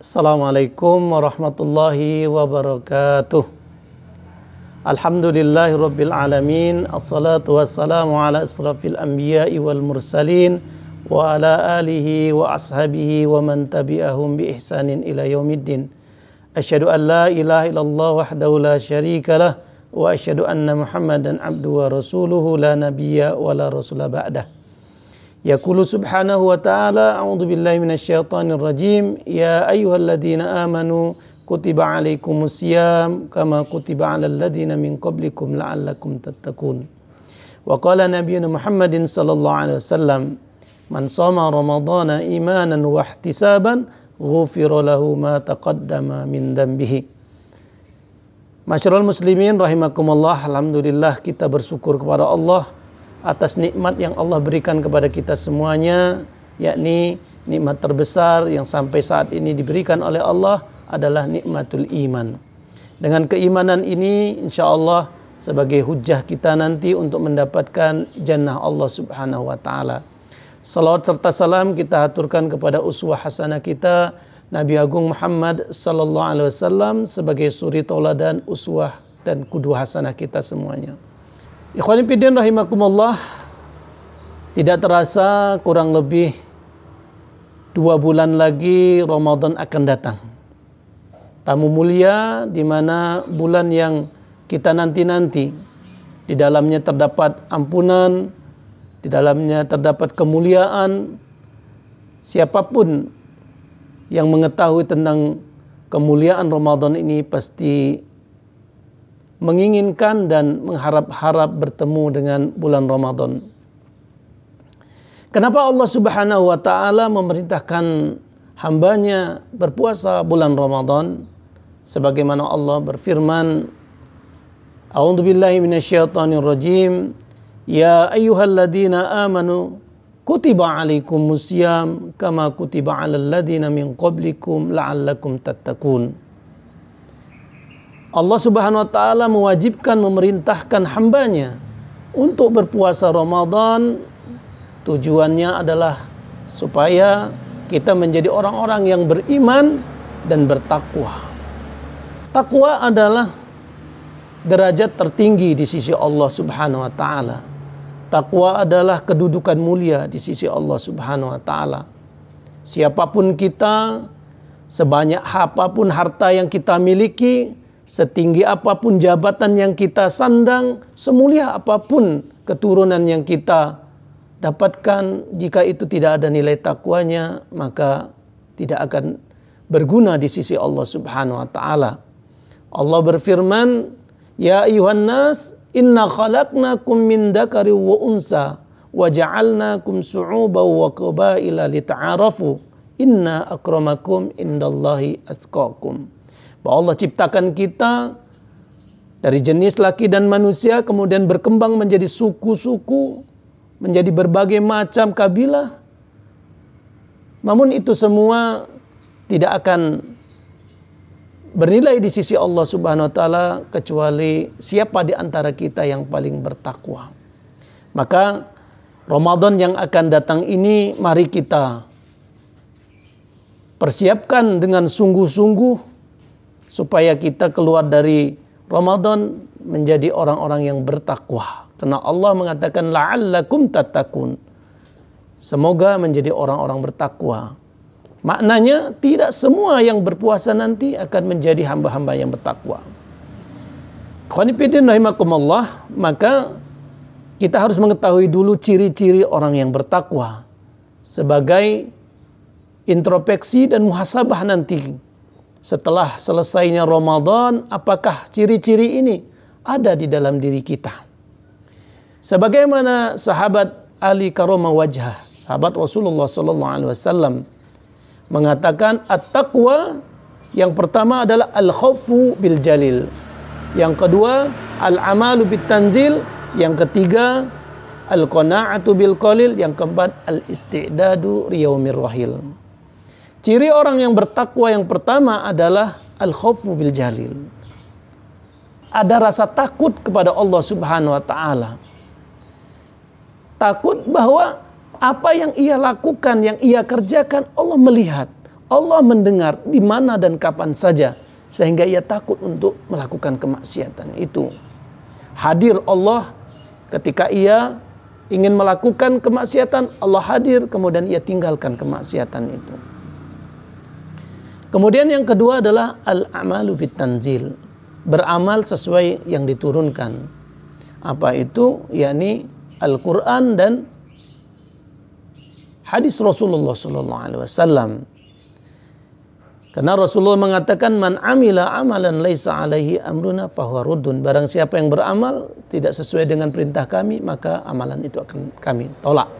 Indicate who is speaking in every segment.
Speaker 1: Assalamualaikum warahmatullahi wabarakatuh. Alhamdulillahi rabbil alamin. Assalatu wassalamu ala asrafil anbiya'i wal mursalin wa ala alihi wa ashabihi wa man tabi'ahum bi ihsanin ila yaumiddin. Asyhadu an la ilaha illallah wahdahu la syarika lah wa asyhadu anna Muhammadan abduhu wa rasuluhu la nabiyya wa la rasula ba'dah. Yaqulu subhanahu wa ta'ala, a'udzu billahi minasyaitonir rajim, ya ayyuhalladzina amanu kutiba alaikumusiyam kama kutiba alal ladzina min qablikum la'allakum tattaqun. Wa qala nabiyyuna Muhammadin sallallahu alaihi wasallam, man shoma ramadhana imanan wa ihtisaban ghufira lahu ma taqaddama min dhanbihi. Masyarul muslimin rahimakumullah, alhamdulillah kita bersyukur kepada Allah atas nikmat yang Allah berikan kepada kita semuanya, yakni nikmat terbesar yang sampai saat ini diberikan oleh Allah adalah nikmatul iman. Dengan keimanan ini insyaallah sebagai hujjah kita nanti untuk mendapatkan jannah Allah subhanahu wa ta'ala. Salawat serta salam kita haturkan kepada uswah hasanah kita Nabi Agung Muhammad sallallahu alaihi wasallam sebagai suri tauladan, uswah dan qudwah hasanah kita semuanya. Ikhwani fillah rahimakumullah, tidak terasa kurang lebih 2 bulan lagi Ramadan akan datang. Tamu mulia di mana bulan yang kita nanti-nanti. Di dalamnya terdapat ampunan, di dalamnya terdapat kemuliaan. Siapapun yang mengetahui tentang kemuliaan Ramadan ini pasti menginginkan dan mengharap-harap bertemu dengan bulan Ramadan. Kenapa Allah subhanahu wa ta'ala memerintahkan hambanya berpuasa bulan Ramadan? Sebagaimana Allah berfirman, a'udzu billahi minasyaitonir rajim, ya ayyuhalladzina amanu kutiba alaikumusiyam kama kutiba alal ladzina min qablikum la'allakum tattaqun. Allah subhanahu wa ta'ala mewajibkan, memerintahkan hambanya untuk berpuasa Ramadan. Tujuannya adalah supaya kita menjadi orang-orang yang beriman dan bertakwa. Takwa adalah derajat tertinggi di sisi Allah subhanahu wa ta'ala. Takwa adalah kedudukan mulia di sisi Allah subhanahu wa ta'ala. Siapapun kita, sebanyak apapun harta yang kita miliki, setinggi apapun jabatan yang kita sandang, semulia apapun keturunan yang kita dapatkan, jika itu tidak ada nilai takwanya, maka tidak akan berguna di sisi Allah subhanahu wa ta'ala. Allah berfirman, ya ayuhan nas, inna khalaqnakum min dzakari wa unsa, wa ja'alnakum syu'uban wa qabaila lita'arafu, inna akramakum indallahi atqakum. Bahwa Allah ciptakan kita dari jenis laki dan manusia, kemudian berkembang menjadi suku-suku, menjadi berbagai macam kabilah. Namun itu semua tidak akan bernilai di sisi Allah subhanahu wa ta'ala kecuali siapa di antara kita yang paling bertakwa. Maka Ramadan yang akan datang ini mari kita persiapkan dengan sungguh-sungguh supaya kita keluar dari Ramadan menjadi orang-orang yang bertakwa. Karena Allah mengatakan la'allakum tattaqun. Semoga menjadi orang-orang bertakwa. Maknanya tidak semua yang berpuasa nanti akan menjadi hamba-hamba yang bertakwa. Khonifidin rahimakumullah, maka kita harus mengetahui dulu ciri-ciri orang yang bertakwa sebagai introspeksi dan muhasabah nanti. Setelah selesainya Ramadan, apakah ciri-ciri ini ada di dalam diri kita? Sebagaimana sahabat Ali Karomah Wajhah, sahabat Rasulullah sallallahu alaihi wasallam mengatakan, at-taqwa yang pertama adalah al-khawfu bil jalil. Yang kedua, al-amalu bit tanzil. Yang ketiga, al-qana'atu bil qalil. Yang keempat, al-istidadu riyaumir rahil. Ciri orang yang bertakwa yang pertama adalah al-khawfu bil jalil. Ada rasa takut kepada Allah subhanahu wa ta'ala. Takut bahwa apa yang ia lakukan, yang ia kerjakan, Allah melihat, Allah mendengar di mana dan kapan saja, sehingga ia takut untuk melakukan kemaksiatan itu. Hadir Allah ketika ia ingin melakukan kemaksiatan, Allah hadir, kemudian ia tinggalkan kemaksiatan itu. Kemudian yang kedua adalah al-amalu bitanzil, beramal sesuai yang diturunkan. Apa itu? Yakni Al-Quran dan hadis Rasulullah SAW. Karena Rasulullah mengatakan, man amila amalan laisa alaihi amruna fahuwa ruddun. Barang siapa yang beramal tidak sesuai dengan perintah kami, maka amalan itu akan kami tolak.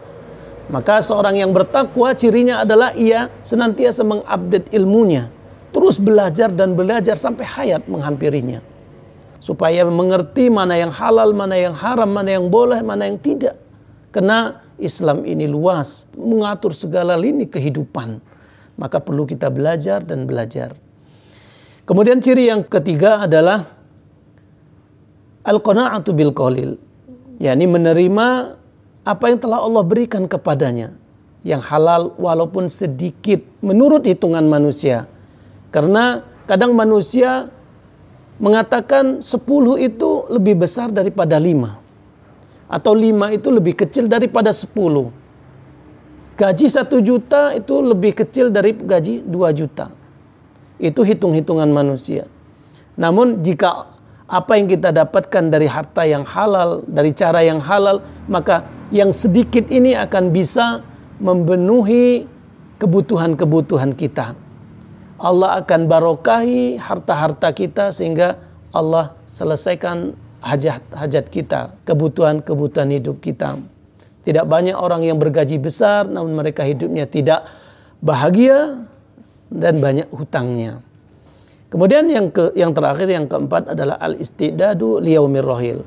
Speaker 1: Maka seorang yang bertakwa cirinya adalah ia senantiasa mengupdate ilmunya, terus belajar dan belajar sampai hayat menghampirinya, supaya mengerti mana yang halal, mana yang haram, mana yang boleh, mana yang tidak. Karena Islam ini luas, mengatur segala lini kehidupan. Maka perlu kita belajar dan belajar. Kemudian ciri yang ketiga adalah al-qana'atu bil qalil, yakni menerima apa yang telah Allah berikan kepadanya, yang halal walaupun sedikit menurut hitungan manusia. Karena kadang manusia mengatakan 10 itu lebih besar daripada 5, atau 5 itu lebih kecil daripada 10. Gaji 1 juta itu lebih kecil dari gaji 2 juta. Itu hitung-hitungan manusia. Namun jika apa yang kita dapatkan dari harta yang halal, dari cara yang halal, maka yang sedikit ini akan bisa memenuhi kebutuhan-kebutuhan kita. Allah akan barokahi harta-harta kita sehingga Allah selesaikan hajat-hajat kita, kebutuhan-kebutuhan hidup kita. Tidak banyak orang yang bergaji besar namun mereka hidupnya tidak bahagia dan banyak hutangnya. Kemudian yang terakhir, yang keempat adalah al-istidadu liyaumir rahil.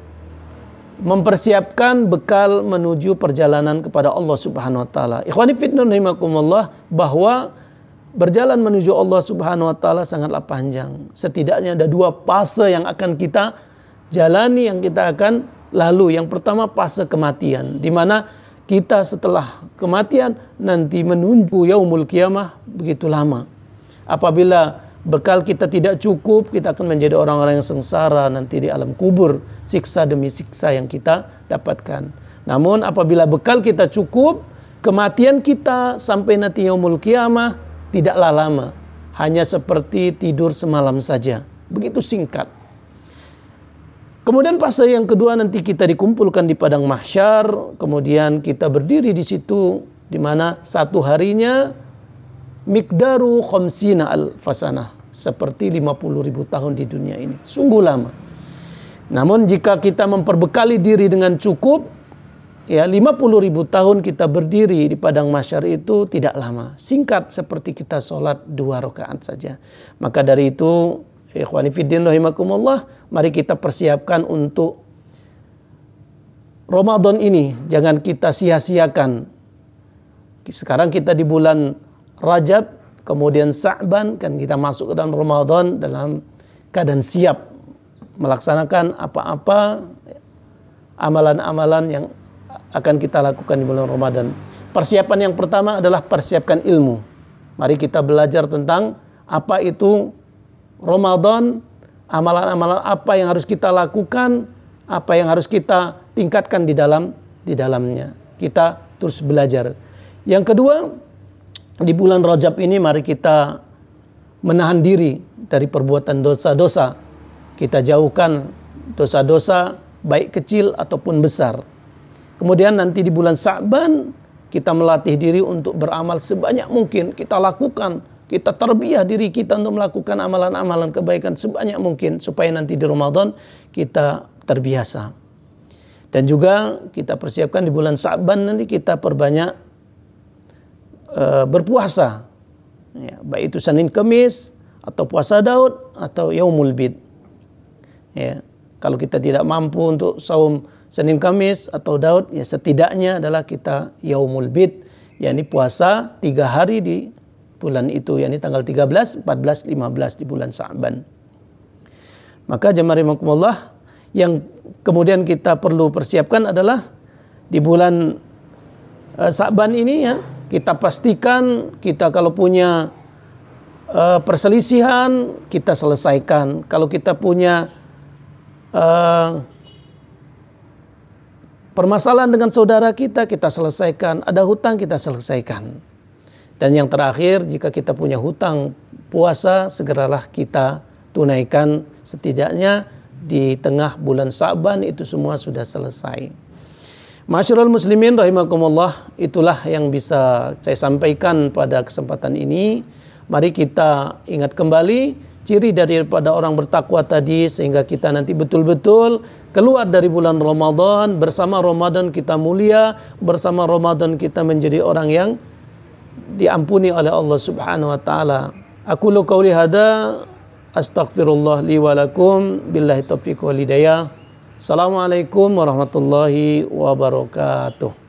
Speaker 1: Mempersiapkan bekal menuju perjalanan kepada Allah Subhanahu wa taala. Ikhwani fillah rahimakumullah, bahwa berjalan menuju Allah Subhanahu wa taala sangatlah panjang. Setidaknya ada 2 fase yang akan kita jalani, yang kita akan lalu. Yang pertama fase kematian, di mana kita setelah kematian nanti menunggu yaumul qiyamah begitu lama. Apabila bekal kita tidak cukup, kita akan menjadi orang-orang yang sengsara nanti di alam kubur, siksa demi siksa yang kita dapatkan. Namun apabila bekal kita cukup, kematian kita sampai nanti yaumul qiyamah tidaklah lama, hanya seperti tidur semalam saja, begitu singkat. Kemudian fase yang kedua nanti kita dikumpulkan di padang mahsyar, kemudian kita berdiri di situ, di mana satu harinya miqdaru khamsina al-fasanah, seperti 50.000 tahun di dunia ini. Sungguh lama. Namun jika kita memperbekali diri dengan cukup, ya 50.000 tahun kita berdiri di padang mahsyar itu tidak lama, singkat seperti kita sholat 2 rakaat saja. Maka dari itu, ikhwani fiddin rahimakumullah, mari kita persiapkan untuk Ramadan ini. Jangan kita sia-siakan. Sekarang kita di bulan Rajab, kemudian Sa'ban, kan kita masuk ke dalam Ramadan dalam keadaan siap melaksanakan apa-apa amalan-amalan yang akan kita lakukan di bulan Ramadan. Persiapan yang pertama adalah persiapkan ilmu. Mari kita belajar tentang apa itu Ramadan, amalan-amalan apa yang harus kita lakukan, apa yang harus kita tingkatkan di dalamnya. Kita terus belajar. Yang kedua, di bulan Rajab ini mari kita menahan diri dari perbuatan dosa-dosa. Kita jauhkan dosa-dosa baik kecil ataupun besar. Kemudian nanti di bulan Sa'ban kita melatih diri untuk beramal sebanyak mungkin. Kita lakukan, kita terbiah diri kita untuk melakukan amalan-amalan kebaikan sebanyak mungkin, supaya nanti di Ramadan kita terbiasa. Dan juga kita persiapkan di bulan Sa'ban nanti kita perbanyak berpuasa, ya, baik itu Senin Kemis atau puasa Daud atau Yaumul Bid. Ya, kalau kita tidak mampu untuk saum Senin Kamis atau Daud, ya setidaknya adalah kita Yaumul Bid, yakni puasa 3 hari di bulan itu, yakni tanggal 13, 14, 15 di bulan Sa'ban. Maka jemaah rahimakumullah, yang kemudian kita perlu persiapkan adalah di bulan Sa'ban ini, ya, kita pastikan kita kalau punya perselisihan kita selesaikan. Kalau kita punya permasalahan dengan saudara kita selesaikan. Ada hutang kita selesaikan. Dan yang terakhir, jika kita punya hutang puasa, segeralah kita tunaikan, setidaknya di tengah bulan Sa'ban itu semua sudah selesai. Ma'asyiral muslimin rahimakumullah, itulah yang bisa saya sampaikan pada kesempatan ini. Mari kita ingat kembali ciri daripada orang bertakwa tadi, sehingga kita nanti betul-betul keluar dari bulan Ramadan. Bersama Ramadan kita mulia, bersama Ramadan kita menjadi orang yang diampuni oleh Allah Subhanahu wa taala. Aqulu qauli hada, astaghfirullah li wa lakum, billahi taufiq wal hidayah. Assalamualaikum warahmatullahi wabarakatuh.